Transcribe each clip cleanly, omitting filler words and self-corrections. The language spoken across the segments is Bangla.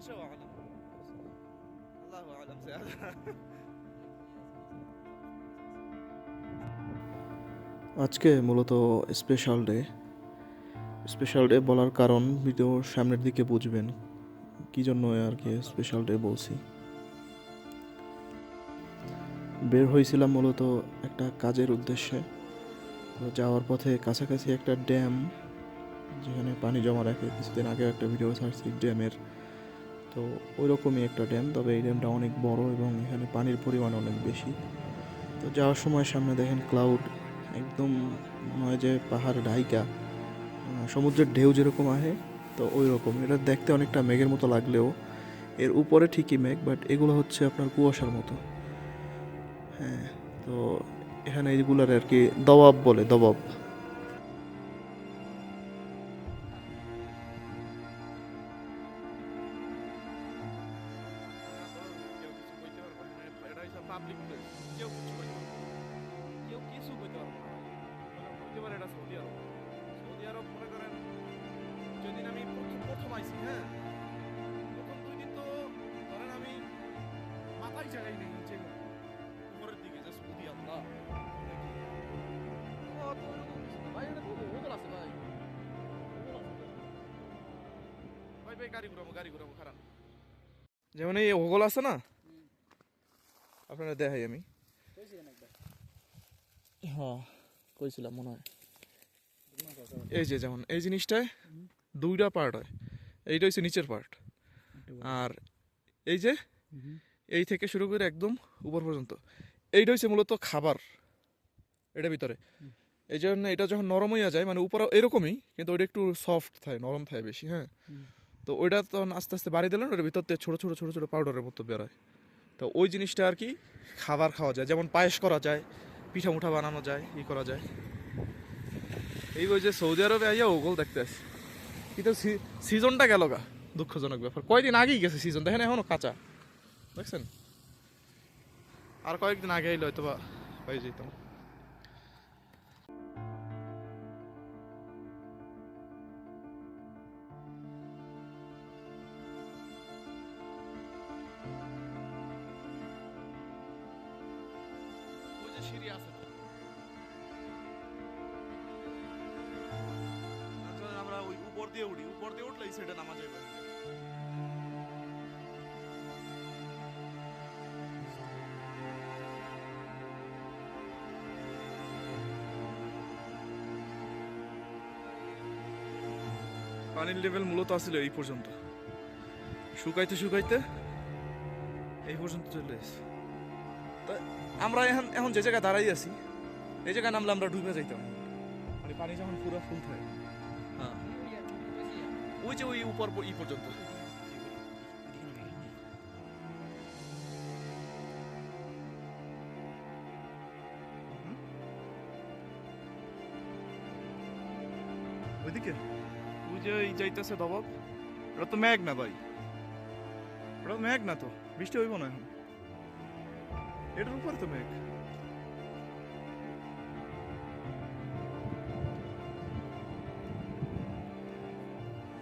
شو أعلم الله أعلم سيادة আজকে মূলত স্পেশাল ডে বলার কারণ ভিডিওর সামনের দিকে বুঝবেন কি জন্য আর কি স্পেশাল ডে বলছি। বের হয়েছিলাম মূলত একটা কাজের উদ্দেশ্যে। তো যাওয়ার পথে কাছাকাছি একটা ড্যাম, যেখানে পানি জমা রাখে, কিছুদিন আগে একটা ভিডিও ছাড়ছি ড্যামের। তো ওই রকমই একটা ড্যাম, তবে এই ড্যামটা অনেক বড় এবং এখানে পানির পরিমাণ অনেক বেশি। তো যাওয়ার সময় সামনে দেখেন ক্লাউড, একদম মনে হয় যে পাহাড় ঢাইকা সমুদ্রের ঢেউ যেরকম আহে, তো ওই রকম। এটা দেখতে অনেকটা মেঘের মতো লাগলেও এর উপরে ঠিকই মেঘ, বাট এগুলো হচ্ছে আপনার কুয়াশার মতো। হ্যাঁ, তো এখানে এইগুলার আর কি দবাব বলে, দবাব। যেদিন আমি প্রথম আইছি, হ্যাঁ, প্রথম 2 দিন তো ধরেন আমি মাথায় জায়গায় নেই নিচে উপরের দিকে, যে সৌদি আল্লাহ ভাই, এটা তো হোগল আছে ভাই, ভাই ভাই গাড়ি ঘুরাবো খারাপ। যেমন এই হোগল আছে না, আপনারা দেখাই আমি। হ্যাঁ, কইছিলাম মনে হয়। এই যে যেমন এই জিনিসটায় 2টা পার্ট হয়, এইটা হচ্ছে নিচের পার্ট, আর এই যে এই থেকে শুরু করে একদম উপর পর্যন্ত এইটা হচ্ছে মূলত খাবার, এটা ভিতরে। এই জন্য এটা যখন নরম হইয়া যায়, মানে উপরে এরকমই, কিন্তু ওইটা একটু সফট থাকে, নরম থাকে বেশি। হ্যাঁ, তো ওইটা তখন আস্তে আস্তে বাড়ি দিলেন, ওটার ভিতর থেকে ছোটো ছোটো ছোটো ছোটো পাউডারের মতো বেরোয়। তো ওই জিনিসটা আর কি খাবার খাওয়া যায়, যেমন পায়েস করা যায়, পিঠা মুঠা বানানো যায়, করা যায়। এই ওই যে সৌদি আরবে আইয়া ওগুলো দেখতে আসি, কিন্তু সিজনটা গেল গা, দুঃখজনক ব্যাপার। কয়দিন আগেই গেছে সিজন, দেখেন এখনো কাঁচা, দেখছেন। আর কয়েকদিন আগে এলে হয়তো বা পাই যেতাম। ওই যে সিঁড়ি আছে তো, আমরা ওই উপর দিয়ে উঠি, উপর দিয়ে উঠলে এই সাইডে নামা যাবে। পানির লেভেল মূলত আসলে এই পর্যন্ত, শুকাইতে শুকাইতে এই পর্যন্ত চলে এসেছে। তা আমরা এখন এখন যে জায়গায় দাঁড়াই আছি, এই জায়গায় নামলে আমরা ডুবে যাইতাম, মানে পানি যখন পুরো ফুল থাকে। হ্যাঁ, ওই যে ওই উপর ই পর্যন্ত। ওইদিকে ওই যে এই যাইতেছে দবাব, ওটা তো মেঘ না ভাই, ওটা মেঘ না, তো বৃষ্টি হইব না এখন, এটার উপর তো মেঘ।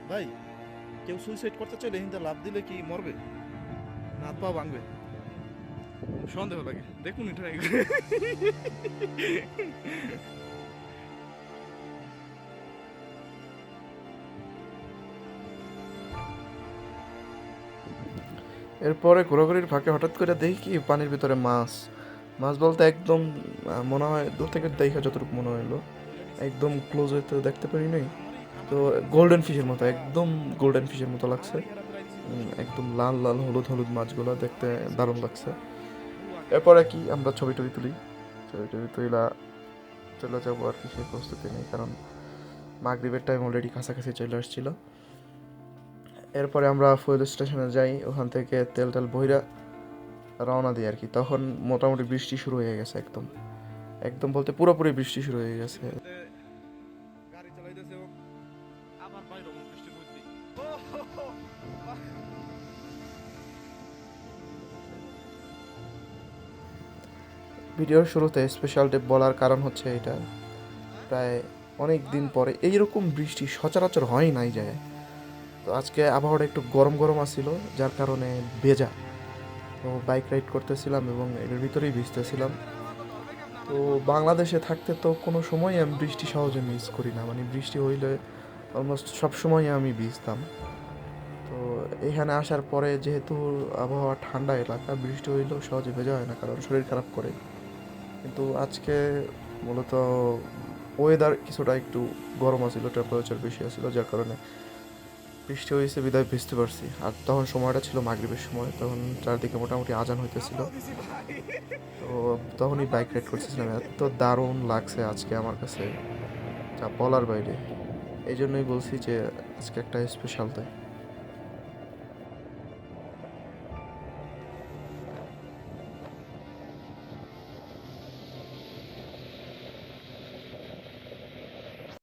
ভাই, কেউ সুইসাইড করতে চাইলে হিন্দা লাভ দিলে কি মরবে না হাত পা ভাঙবে? সন্দেহ লাগে, দেখুন এটা। এরপরে ঘোরাঘুরির ফাঁকে হঠাৎ করে দেখি কি পানির ভিতরে মাছ। মাছ বলতে একদম মনে হয় দূর থেকে দেখা যতটুকু মনে হইলো, একদম ক্লোজ হইতে দেখতে পারি নাই। তো গোল্ডেন ফিশের মতো, একদম গোল্ডেন ফিশের মতো লাগছে। একদম লাল লাল হলুদ হলুদ মাছগুলো দেখতে দারুণ লাগছে। এরপরে কি আমরা ছবি টবি তুলি, ছবি টবি তুইলা চলে যাবো আর কি, সেই প্রস্তুতি নেই, কারণ মাগরিবের টাইম অলরেডি কাছাকাছি চলে আসছিল। এরপরে আমরা ফুয়েল স্টেশনে যাই, ওখান থেকে তেল টেল বইরা রওনা দিই আর কি। তখন মোটামুটি বৃষ্টি শুরু হয়ে গেছে, একদম একদম বলতে পুরোপুরি বৃষ্টি শুরু হয়ে গেছে। ভিডিওর শুরুতে স্পেশাল ডে বলার কারণ হচ্ছে এটা, প্রায় অনেক দিন পরে এইরকম বৃষ্টি সচরাচর হয় নাই যায়। তো আজকে আবহাওয়াটা একটু গরম গরম আসছিল, যার কারণে ভেজা। তো বাইক রাইড করতেছিলাম এবং এর ভিতরেই ভিজতেছিলাম। তো বাংলাদেশে থাকতে তো কোনো সময় আমি বৃষ্টি সহজে মিস করি না, মানে বৃষ্টি হইলে অলমোস্ট সব সময় আমি ভিজতাম। তো এখানে আসার পরে যেহেতু আবহাওয়া ঠান্ডা এলাকা, বৃষ্টি হইলেও সহজে ভেজা হয় না কারণ শরীর খারাপ করে। কিন্তু আজকে মূলত ওয়েদার কিছুটা একটু গরম আছিল, টেম্পারেচার বেশি আছিল, যার কারণে বৃষ্টি হয়েছে বিদায় ভিজতে পারছি। আর তখন সময়টা ছিল মাগরিবের সময়, তখন চারদিকে মোটামুটি আজান হইতেছিল। তো তখনই বাইক রাইড করতেছিলাম, এত দারুণ লাগছে আজকে আমার কাছে, যা বলার বাইরে। এই জন্যই বলছি যে আজকে একটা স্পেশাল ডে।